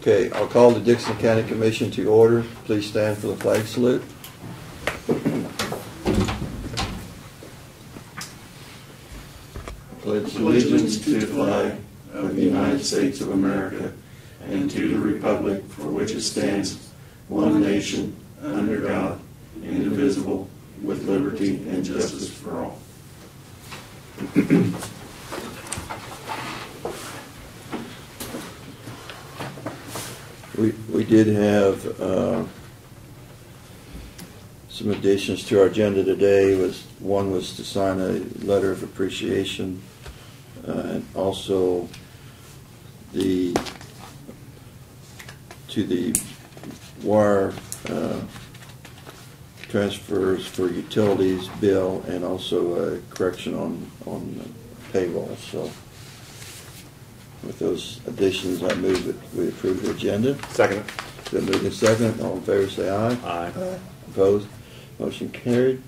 Okay, I'll call the Dixon County Commission to order. Please stand for the flag salute. Pledge allegiance to the flag of the United States of America and to the republic for which it stands, one nation, under God, indivisible, with liberty and justice for all. We did have some additions to our agenda today. One was to sign a letter of appreciation, and also to the wire transfers for utilities bill, and also a correction on payroll. So with those additions, I move that we approve the agenda. Second. Been moved and second. All in favor say aye. Aye. Aye. Opposed? Motion carried.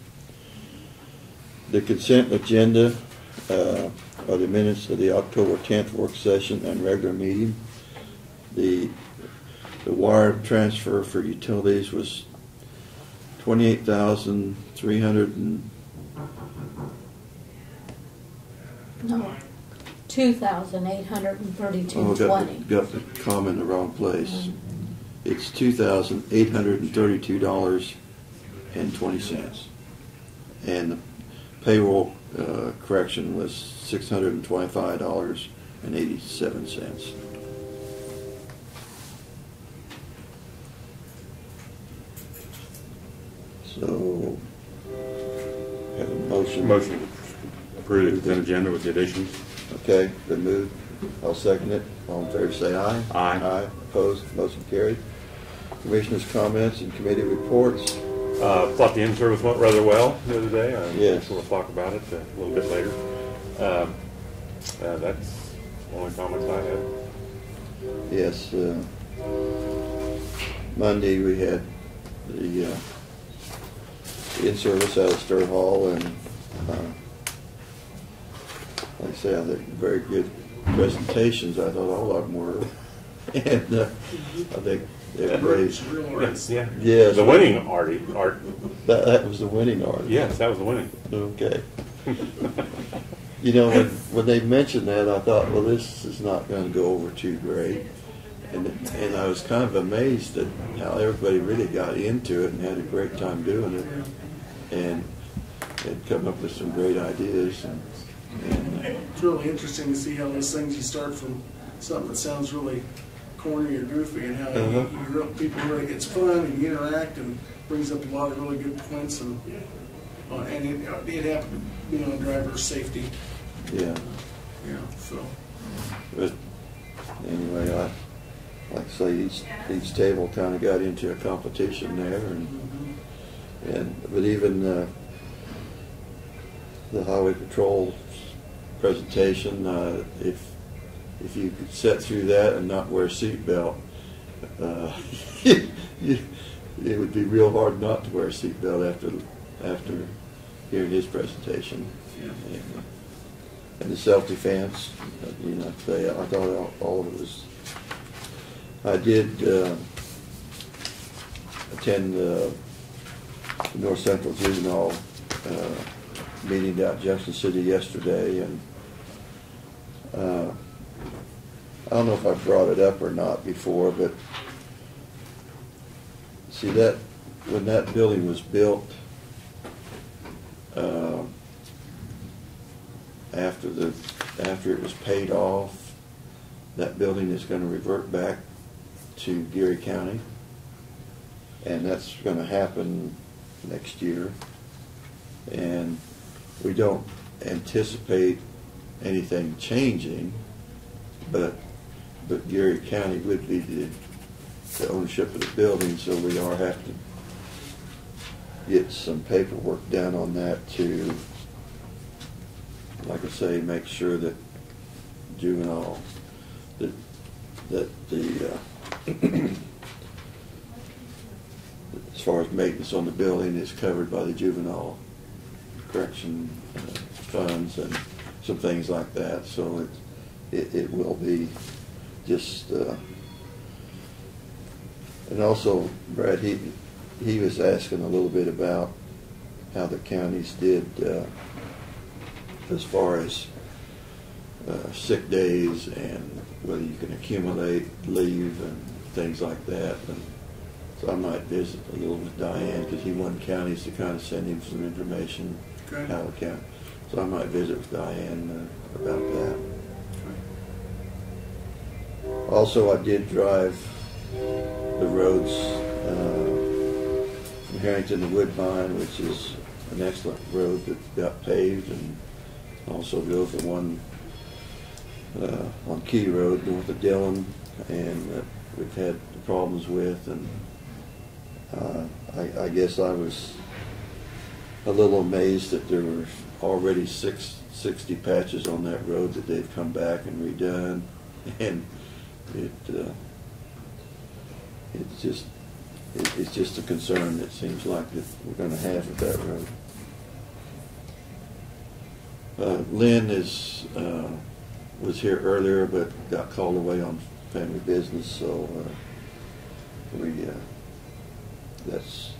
The consent agenda are the minutes of the October 10th work session and regular meeting. The wire transfer for utilities was $28,300 No, $2,832.20. got the comma in the wrong place. It's $2,832.20, and the payroll correction was $625.87. So, have a motion. Motion to approve the consent agenda with the additions. Okay, been moved. I'll second it. All in favor say aye. Aye. Aye. Opposed? Motion carried. Commissioners' comments and committee reports. Thought the in-service went rather well the other day. Yes. We'll talk about it a little bit later. That's the only comments I have. Yes. Monday we had the in-service out of Stir Hall, and like I say, I think very good presentations. I thought all of them were, and I think they're great. Yes, yeah. Yes. The winning art. That was the winning art. Yes, that was the winning. Okay. You know, when they mentioned that, I thought, well, this is not going to go over too great. And I was kind of amazed at how everybody really got into it and had a great time doing it, and had come up with some great ideas. And it's really interesting to see how those things, you start from something that sounds really corny or goofy, and how people really, it's fun and you interact and brings up a lot of really good points, and it happened, driver safety. Yeah. Yeah. So. But anyway, like I say, each table kind of got into a competition there, but even the Highway Patrol presentation, if you could sit through that and not wear a seatbelt, it would be real hard not to wear a seatbelt after hearing his presentation. Yeah. And the self-defense, I thought all of it was. I did attend the North Central Juvenile meeting out in Junction City yesterday, and I don't know if I brought it up or not before, but see that when that building was built, after it was paid off, that building is going to revert back to Geary County, and that's going to happen next year, and we don't anticipate anything changing, but Geary County would be the ownership of the building, so we have to get some paperwork done on that to, like I say, make sure that juvenile, that the as far as maintenance on the building is covered by the juvenile correction funds and some things like that. So it will be just And also, Brad, he was asking a little bit about how the counties did as far as sick days and whether you can accumulate leave and things like that. And so I might visit a little with Diane because he wanted counties to kind of send him some information, Okay. how the county. So I might visit with Diane about that. Also, I did drive the roads from Harrington to Woodbine, which is an excellent road that got paved, and also go for one on Key Road north of Dillon, and we've had problems with, and I guess I was a little amazed that there were already 60 patches on that road that they've come back and redone, and it's just a concern that seems like that we're going to have with that road. Lynn was here earlier but got called away on family business, so that's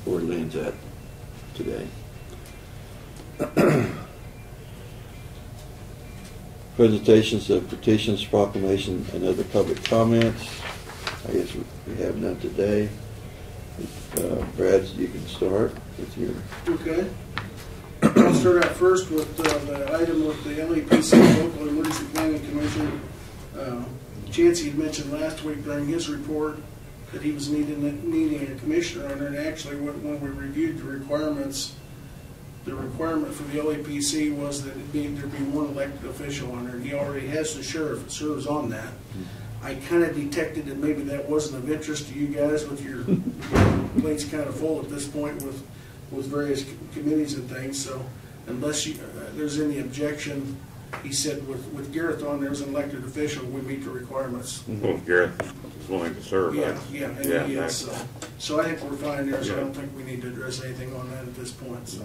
where Lynn's at today. Presentations of petitions, proclamation, and other public comments. I guess we have none today. Brad, you can start with your. Okay. I'll start out first with the item with the LEPC Local Emergency Planning Commission. Chancey had mentioned last week during his report that he was needing a commissioner on it, and actually when we reviewed the requirements, the requirement for the LEPC was that there'd be one elected official on there, and he already has the sheriff that serves on that. I kind of detected that maybe that wasn't of interest to you guys with your plates kind of full at this point with various committees and things, so unless there's any objection, he said with Gareth on there as an elected official, we meet the requirements. Well, if Gareth is willing to serve. Yeah, and he is, that's- so I think we're fine there, so I don't think we need to address anything on that at this point, so.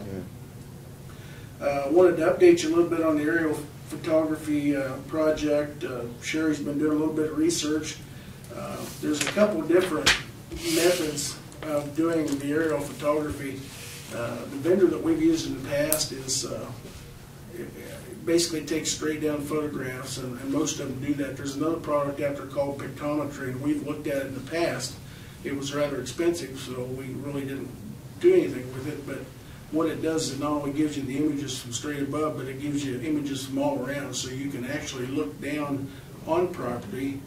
Wanted to update you a little bit on the aerial photography project. Sherry's been doing a little bit of research. There's a couple different methods of doing the aerial photography. The vendor that we've used in the past is it basically takes straight down photographs, and most of them do that. There's another product out there called Pictometry, and we've looked at it in the past. It was rather expensive, so we really didn't do anything with it, but what it does is it not only gives you the images from straight above, but it gives you images from all around, so you can actually look down on property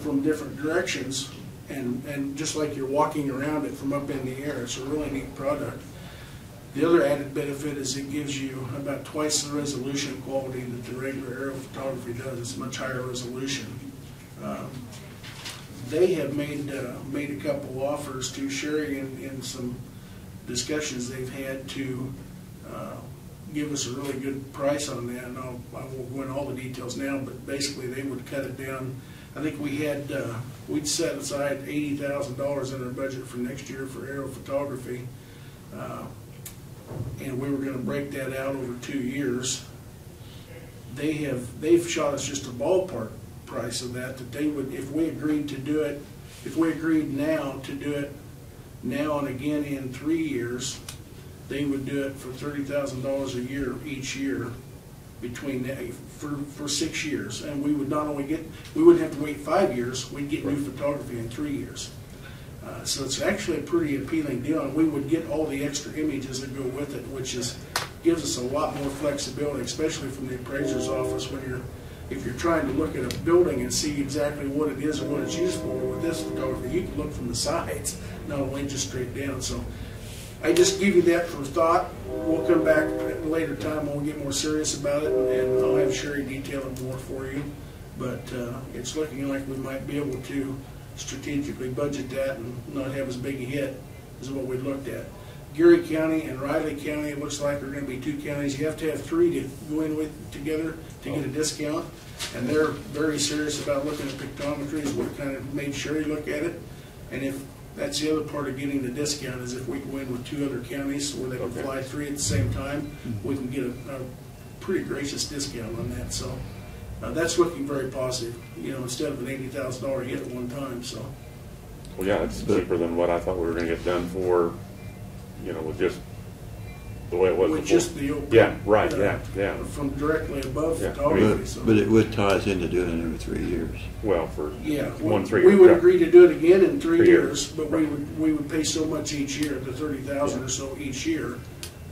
from different directions, and just like you're walking around it from up in the air. It's a really neat product. The other added benefit is it gives you about twice the resolution quality that the regular aerial photography does. It's much higher resolution. They have made a couple offers to Sherry in some discussions they've had to give us a really good price on that, and I won't go into all the details now, but basically they would cut it down. I think we'd set aside $80,000 in our budget for next year for aerial photography, and we were going to break that out over 2 years. They've shot us just a ballpark price of that they would, if we agreed to do it, if we agreed now to do it now and again in 3 years, they would do it for $30,000 a year each year between for 6 years, and we would not only we wouldn't have to wait 5 years, we'd get new photography in 3 years. So it's actually a pretty appealing deal, and we would get all the extra images that go with it, which gives us a lot more flexibility, especially from the appraiser's office if you're trying to look at a building and see exactly what it is and what it's used for. With this photography, you can look from the sides, not only just straight down. So I just give you that for thought. We'll come back at a later time when we get more serious about it, and I'll have Sherry detail it more for you. But it's looking like we might be able to strategically budget that and not have as big a hit as what we looked at. Geary County and Riley County, it looks like, are going to be 2 counties. You have to have 3 to go in with together to get a discount, and they're very serious about looking at pictometry. So we kind of made Sherry look at it, and if that's the other part of getting the discount is if we go in with 2 other counties where they can fly 3 at the same time, we can get a pretty gracious discount on that. So that's looking very positive. Instead of an $80,000 hit at one time. So Well, yeah, it's But- cheaper than what I thought we were gonna get done for, you know, with just the way it was With before. just the open. Yeah, right, yeah. From directly above Yeah. photography, so. But it would tie us into doing it every 3 years. Well, for Yeah, one 3 we year. would agree to do it again in 3 3 years, years, but right. we would pay so much each year, the 30,000 or so each year,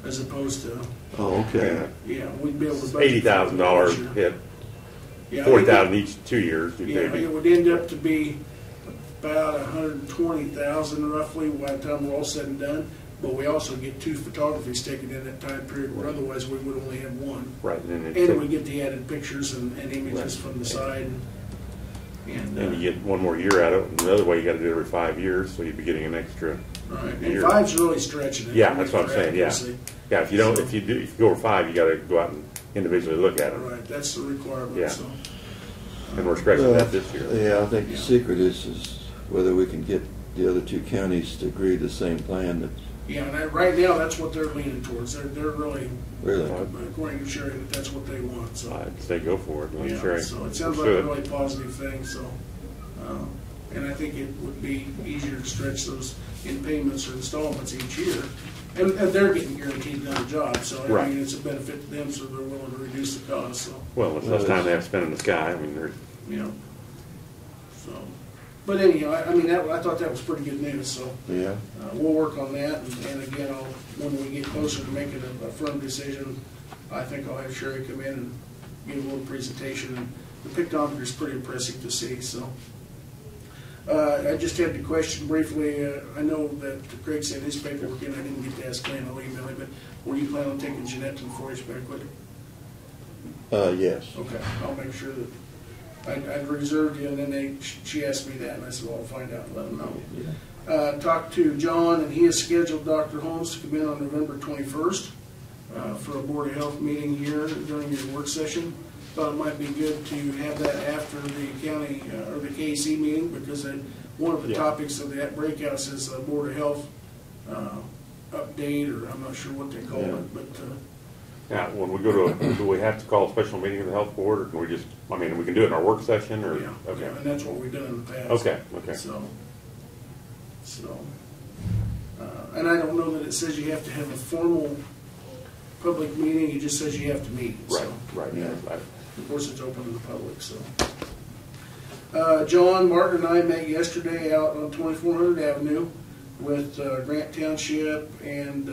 as opposed to, Oh, okay. yeah, we'd be able to. budget $80,000 for it each hit, year. Yeah, 40,000 each 2 years. Yeah, it would end up to be about 120,000 roughly by the time we're all said and done. But we also get 2 photographies taken in that time period, where otherwise we would only have 1. Right, and then And we get the added pictures and images Right. from the side. And, and you get 1 more year out of it. And the other way, you got to do it every 5 years, so you'd be getting an extra. right, and year. 5's really stretching it. Yeah, that's what I'm saying. Yeah, Accuracy. yeah. If you don't, if you go over 5, you got to go out and individually look at them. Right, that's the requirement, Yeah. so. And we're scratching that this year. Yeah, I think the Yeah. secret is whether we can get the other 2 counties to agree to the same plan that, Yeah, and right now, that's what they're leaning towards. They're really, really. according to Sherry, that's what they want, so. I'd say go for it. I'm Yeah, sure I so it sounds like a should. really positive thing, so. And I think it would be easier to stretch those in payments or installments each year. And they're getting guaranteed another job, so I Right. mean, it's a benefit to them, so they're willing to reduce the cost, so, Well, it's less time they have to spend in the sky. I mean, they're, you know. So, but anyhow, I mean, I thought that was pretty good news, so. Yeah. We'll work on that, and again, when we get closer to making a firm decision, I think I'll have Sherry come in and give a little presentation, and the pictometer is pretty impressive to see, so. I just had to question briefly, I know that Craig sent his paperwork in, I didn't get to ask Glenn, I'll email him, but were you planning on taking Jeanette to the 4-H banquet? Yes. Okay, I'll make sure that, I'd reserved you, and then she asked me that, and I said, well, I'll find out and let them know. Yeah. Talked to John, and he has scheduled Dr. Holmes to come in on November 21st for a Board of Health meeting here during your work session. Thought it might be good to have that after the county, or the KC meeting, because one of the Yeah. topics of that breakouts is a Board of Health update, or I'm not sure what they call Yeah. it, but yeah, when we go to, do we have to call a special meeting of the health board, or can we just, I mean, we can do it in our work session, or? yeah, Okay, and that's what we've done in the past. okay, okay. So, and I don't know that it says you have to have a formal public meeting, it just says you have to meet. Right, So, right, Yeah. right. of course, it's open to the public, so. John, Martin, and I met yesterday out on 2400 Avenue with Grant Township and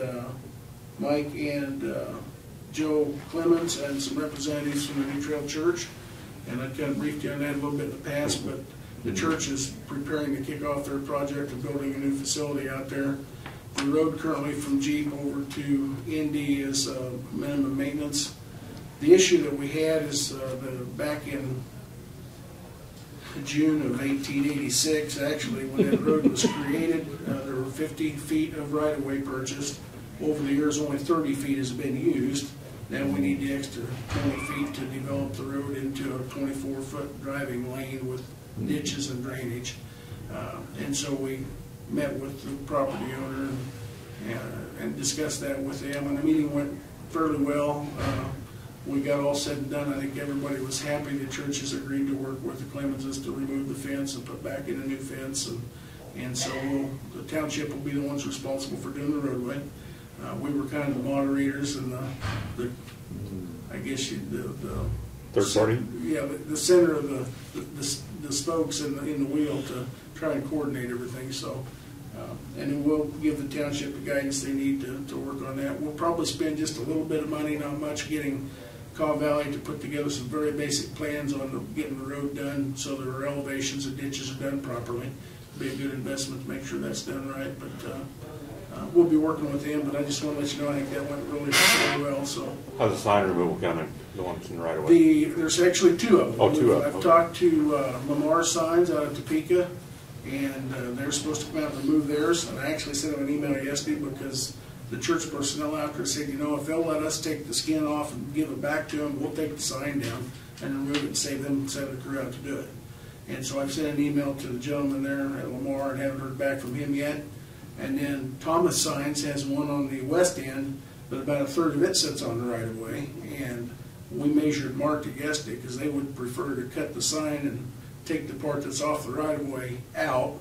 Mike and Joe Clemens and some representatives from the New Trail Church. And I kind of briefed you on that a little bit in the past, but the church is preparing to kick off their project of building a new facility out there. The road currently from Jeep over to Indy is minimum maintenance. The issue that we had is back in June of 1886, actually, when that road was created, there were 50 feet of right-of-way purchased. Over the years, only 30 feet has been used. Now we need the extra 20 feet to develop the road into a 24-foot driving lane with ditches and drainage. And so we met with the property owner and discussed that with them, and the meeting went fairly well. We got all said and done. I think everybody was happy. The church has agreed to work with the Clemenses to remove the fence and put back in a new fence, and so the township will be the ones responsible for doing the roadway. We were kind of the moderators and the I guess the Third party? Yeah, the center of the spokes in the wheel to try and coordinate everything. So, and we'll give the township the guidance they need to work on that. We'll probably spend just a little bit of money, not much, getting Caw Valley to put together some very basic plans on getting the road done so there are elevations and ditches are done properly. Be a good investment to make sure that's done right. But we'll be working with them. But I just want to let you know I think that went really well. So. How's the sign removal coming? The ones in right away? There's actually 2 of them. Oh, 2 of them. I've Okay. talked to Lamar Signs out of Topeka, and they're supposed to come out and remove theirs. And I actually sent them an email yesterday because the church personnel out there said, you know, if they'll let us take the skin off and give it back to them, we'll take the sign down and remove it and save them, send the crew out to do it. And so I've sent an email to the gentleman there at Lamar and haven't heard back from him yet. And then Thomas Signs has one on the west end, but about a third of it sits on the right of way. And we measured, marked it yesterday because they would prefer to cut the sign and take the part that's off the right of way out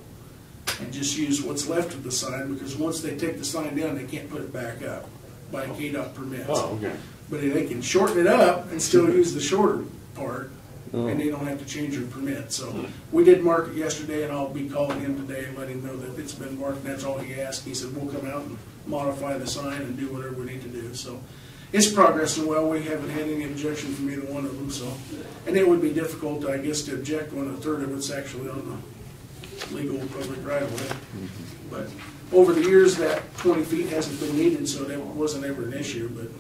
and just use what's left of the sign, because once they take the sign down, they can't put it back up by KDOT permits. Oh, okay. But if they can shorten it up and still use the shorter part, and they don't have to change their permit. So we did mark it yesterday, and I'll be calling him today and letting him know that it's been marked, and that's all he asked. He said, we'll come out and modify the sign and do whatever we need to do. So it's progressing well. We haven't had any objection from either one of them. So, and it would be difficult, I guess, to object when a third of it's actually on the legal public right of way. But over the years, that 20 feet hasn't been needed, so that wasn't ever an issue. But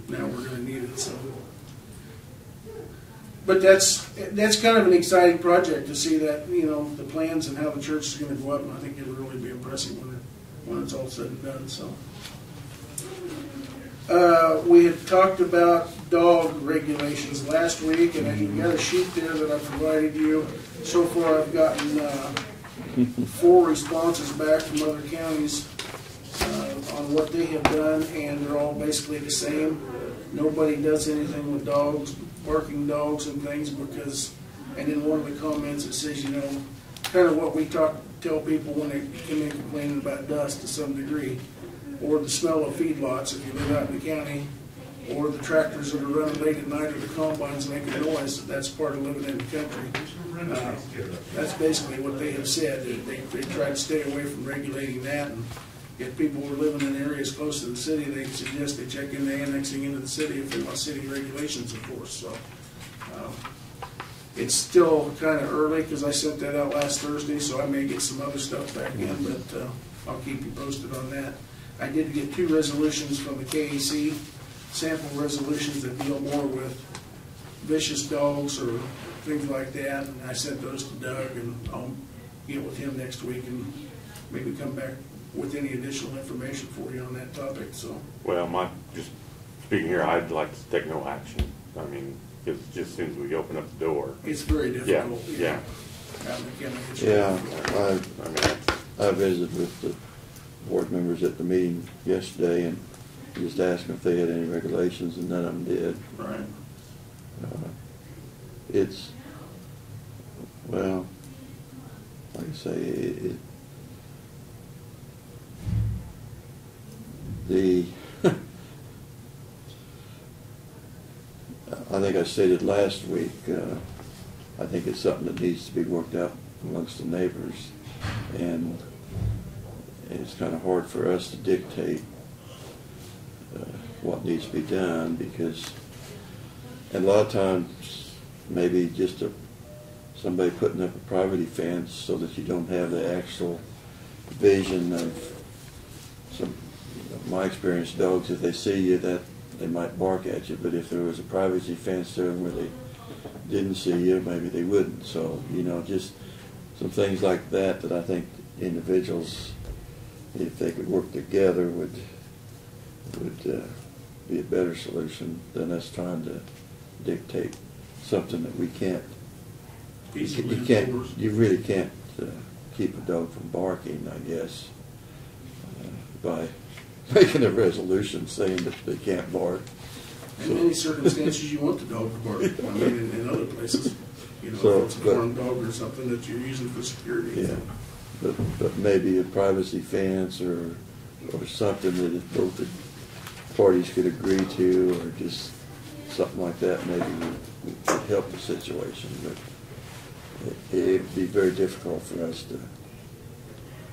now we're going to need it. So. But that's kind of an exciting project to see that, you know, the plans and how the church is going to go up, and I think it'll really be impressive when it's all said and done. So we had talked about dog regulations last week, and you've got a sheet there that I provided you. So far, I've gotten 4 responses back from other counties on what they have done, and they're all basically the same. Nobody does anything with dogs, barking dogs and things, because, and in one of the comments it says, you know, kind of what we tell people when they come in complaining about dust to some degree, or the smell of feedlots if you live out in the county, or the tractors that are running late at night or the combines making noise. That's part of living in the country. That's basically what they have said. They try to stay away from regulating that, and if people were living in areas close to the city, they suggest they check into annexing into the city if they want city regulations, of course. So it's still kind of early because I sent that out last Thursday, so I may get some other stuff back in, but I'll keep you posted on that. I did get 2 resolutions from the KAC, sample resolutions that deal more with vicious dogs or things like that, and I sent those to Doug, and I'll get with him next week and maybe come back with any additional information for you on that topic. So, Well, just speaking here, I'd like to take no action. I mean, it just as soon as we open up the door. it's very difficult. Yeah. Out in the county, it's Yeah, really difficult. I visited with the board members at the meeting yesterday and just asked them if they had any regulations, and none of them did. Right. It's, well, like I say, I think I stated last week, I think it's something that needs to be worked out amongst the neighbors, and it's kind of hard for us to dictate what needs to be done, because a lot of times maybe just somebody putting up a privacy fence so that you don't have the actual vision of some. My experience, dogs, if they see you, that they might bark at you, but if there was a privacy fence there where they didn't see you, maybe they wouldn't. So, you know, just some things like that I think individuals, if they could work together, would be a better solution than us trying to dictate something that we can't. You really can't keep a dog from barking, I guess, by making a resolution saying that they can't bark. In many circumstances, you want the dog to bark. I mean, in other places, you know, So, if it's a farm dog or something that you're using for security. Yeah, but maybe a privacy fence or something that if both the parties could agree to, or just something like that, maybe would help the situation. But it'd be very difficult for us to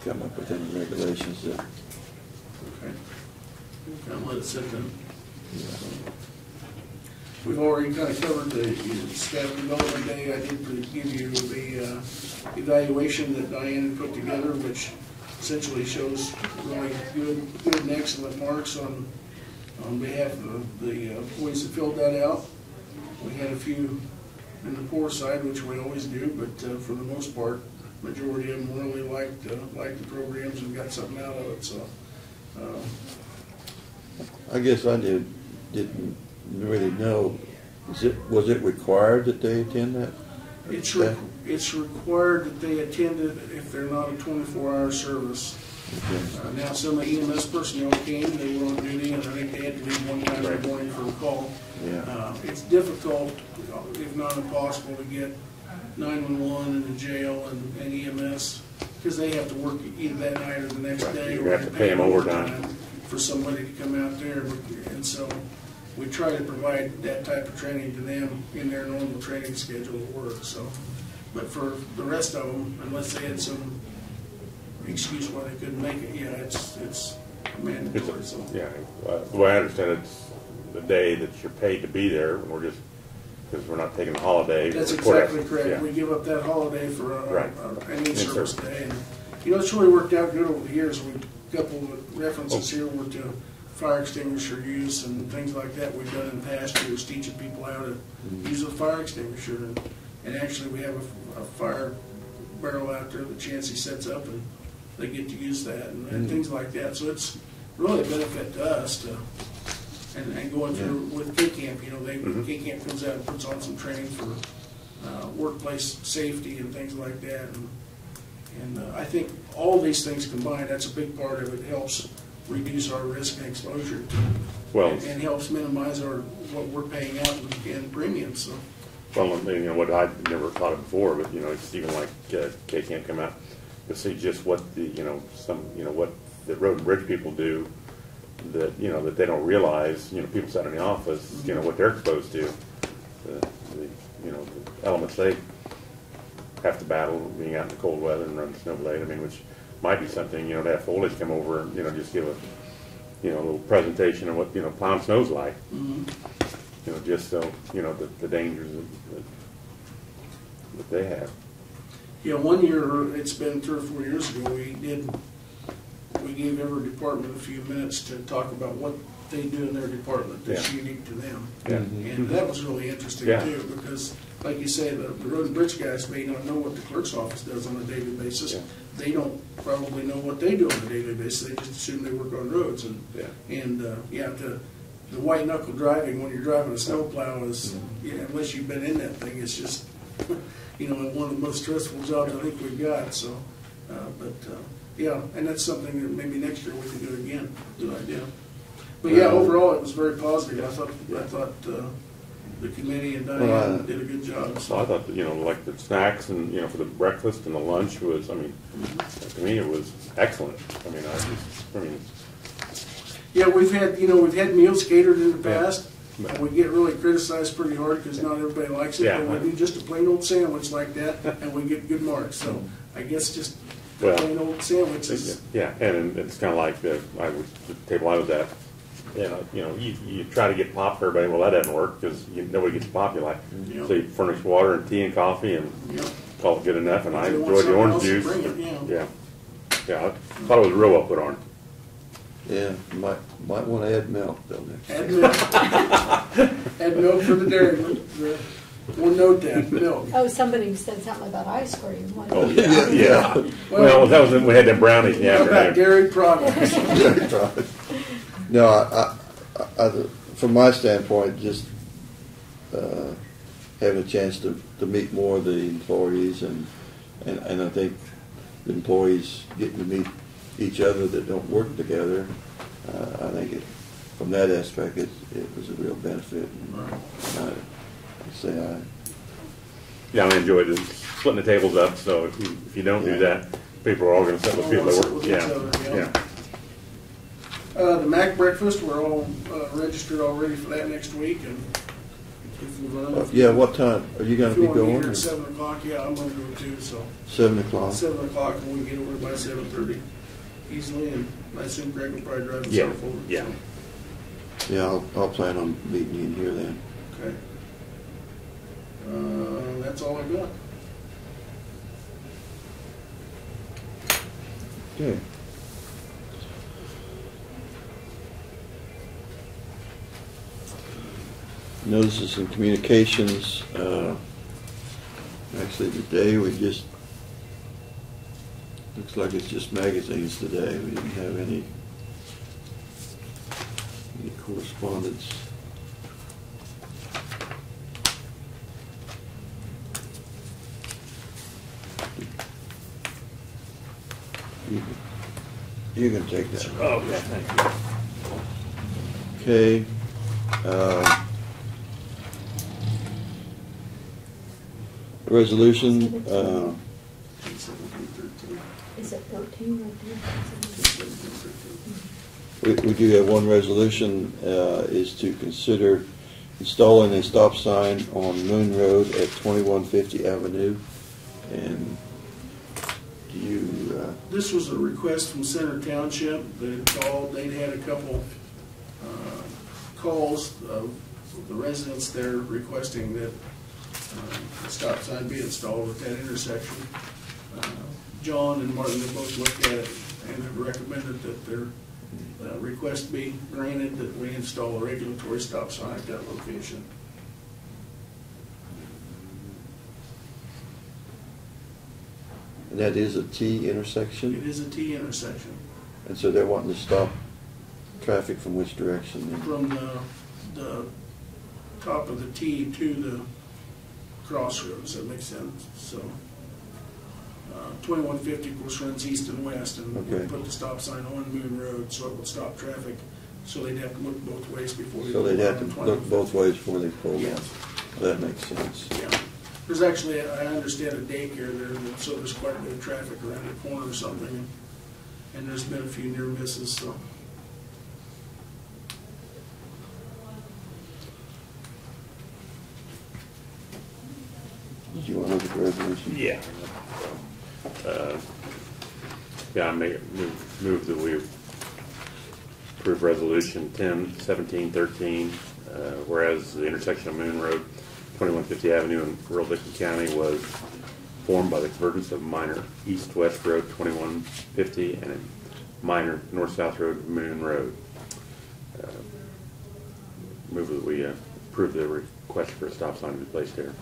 come up with any regulations that. Okay. Kind of let it sit then. We've already kind of covered the staff development day. I did give you the evaluation that Diane had put together, which essentially shows really good and excellent marks on behalf of the employees that filled that out. We had a few in the poor side, which we always do, but for the most part, majority of them really liked the programs and got something out of it. So. I guess I didn't really know. Was it required that they attend that? It's required that they attend it if they're not a 24-hour service. Okay. Now, some of the EMS personnel came, they were on duty, and I think they had to leave one time in the morning for a call. Yeah. It's difficult, if not impossible, to get 911 and the jail and EMS because they have to work either that night or the next Right, day. you or have to pay 'em overtime. For somebody to come out there, and so we try to provide that type of training to them in their normal training schedule of work, so. But for the rest of them, unless they had some excuse why they couldn't make it, yeah, it's mandatory, so. Yeah, the way I understand it, it's the day that you're paid to be there, and we're just, because we're not taking a holiday. That's we're court exactly correct. yeah. We give up that holiday for Right. an in-service In-service. day. And, you know, it's really worked out good over the years. A couple of references here were to fire extinguisher use and things like that we've done in past years, teaching people how to use a fire extinguisher. And actually, we have a fire barrel out there that Chancey sets up, and they get to use that and things like that. So it's really a benefit to us to. And going through with K-Camp, you know, K-Camp comes out and puts on some training for workplace safety and things like that. And I think all these things combined, that's a big part of it. Helps reduce our risk and exposure to, Well, and helps minimize what we're paying out in premiums. So. well, you know, what I'd never thought of before, but, you know, it's even like K-Camp come out to see just what the, you know, what the road and bridge people do that, you know, that they don't realize, you know, people sat in the office, you know, what they're exposed to, the you know, the elements they have to battle being out in the cold weather and running snow blade. I mean, which might be something, you know, to have foliage come over and, you know, just give a, you know, a little presentation of what, you know, plowing snow's like. You know, just so, you know, the dangers that they have. Yeah, one year, it's been 3 or 4 years ago, we gave every department a few minutes to talk about what they do in their department that's unique to them. Yeah. And that was really interesting Yeah. too, because like you say, the road and bridge guys may not know what the clerk's office does on a daily basis. Yeah. They don't probably know what they do on a daily basis. They just assume they work on roads. And the white knuckle driving when you're driving a snowplow is, unless you've been in that thing, it's just, you know, one of the most stressful jobs I think we've got. So, yeah, and that's something that maybe next year we can do again. Good idea. But yeah, overall it was very positive. I thought the committee and Diane did a good job. So I thought that, you know, like the snacks and, you know, for the breakfast and the lunch was, I mean, to me it was excellent. I mean, yeah, we've had meals catered in the past, and we get really criticized pretty hard because not everybody likes it. Yeah. But we do just a plain old sandwich like that, and we get good marks. So I guess just Well, plain old sandwiches. yeah, and it's kind of like the table I was at. You know, you try to get pop for everybody. Well, that doesn't work because nobody gets pop you like. Yeah. So you furnish water and tea and coffee and Yeah. call it good enough. And I If they want enjoyed the something orange else, juice. bring it, Yeah, I thought it was real well put on. Yeah, might want to add milk though next time. Add milk. Add milk for the dairy. We'll note that, milk. Oh, somebody said something about ice cream. What- Oh yeah. Well, that was we had them brownies in the What about afternoon. dairy products? Yeah, right. No, I, from my standpoint, just having a chance to meet more of the employees and I think the employees getting to meet each other that don't work together, I think from that aspect it was a real benefit. And Yeah, I enjoyed it. Splitting the tables up. So if you don't do that, people are all going to sit with people that work. With each other, Yeah. The Mac breakfast, we're all registered already for that next week, and if yeah, what time are you going if to you be want to be going? here at 7 o'clock, yeah, I'm going to go too. So 7 o'clock. 7 o'clock, and we can get over by 7:30 easily, and I assume Greg will probably drive Yeah. himself over. Yeah. So, Yeah, I'll plan on meeting you in here then. okay. That's all I've got. Okay. Notices and communications, actually today we just, looks like it's just magazines today. We didn't have any correspondence. You can take that. Oh, yeah. Thank you. Okay. Resolution 17, 13. Is it 13 right there? 17, 13. We do have one resolution, is to consider installing a stop sign on Moon Road at 2150 Avenue. And do you, This was a request from Center Township. They had called, they'd had a couple calls of the residents there requesting that a stop sign be installed at that intersection. John and Martin have both looked at it and have recommended that their request be granted, that we install a regulatory stop sign at that location. and that is a T It intersection? is a T intersection. And so they're wanting to stop traffic from which direction then? From the top of the T to the crossroads, that makes sense. So 2150, of course, runs east and west, and we Okay. put the stop sign on Moon Road so it would stop traffic. So they'd have to look both ways before they. So they'd have to go on look both 2150. ways before they pull Yes. off. That makes sense. Yeah. There's actually, I understand, a daycare there, so there's quite a bit of traffic around the corner or something. And there's been a few near misses, so. Do you want to look at the resolution? Yeah. Yeah, I move that we approve resolution 10, 17, 13, whereas the intersection of Moon Road, 2150 Avenue in rural Dixon County was formed by the convergence of minor east-west road 2150 and a minor north-south road Moon Road. Move that we approve the request for a stop sign to be placed here.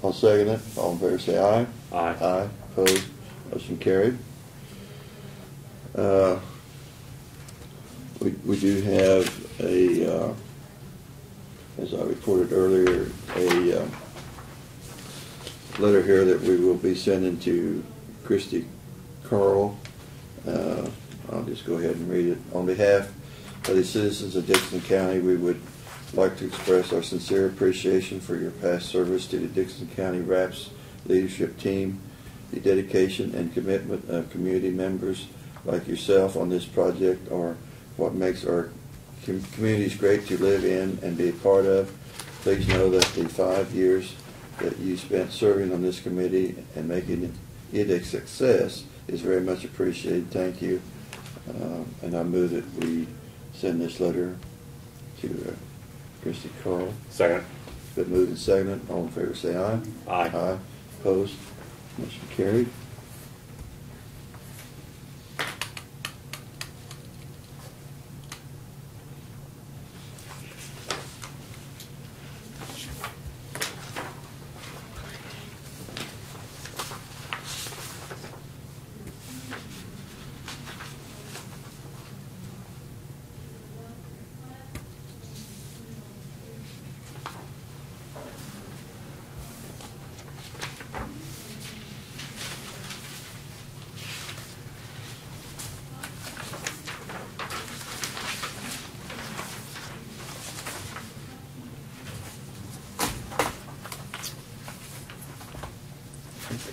I'll second it. All in favor say aye. Aye. Aye. Opposed? Motion carried. We do have a, as I reported earlier, a letter here that we will be sending to Christy Carl. I'll just go ahead and read it. On behalf of the citizens of Dixon County, we would like to express our sincere appreciation for your past service to the Dixon County RAPS leadership team. The dedication and commitment of community members like yourself on this project are what makes our communities great to live in and be a part of. Please know that the 5 years that you spent serving on this committee and making it a success is very much appreciated. Thank you. And I move that we send this letter to Christy Carl. Second. Been moved and seconded. All in favor say aye. Aye. Aye. Opposed? Motion carried.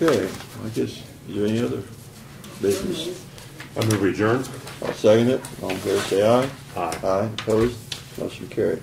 Okay, I guess, is there any other business? I move we adjourn. I'll second it. All in favor say aye. Aye. Aye. Opposed? Motion carried.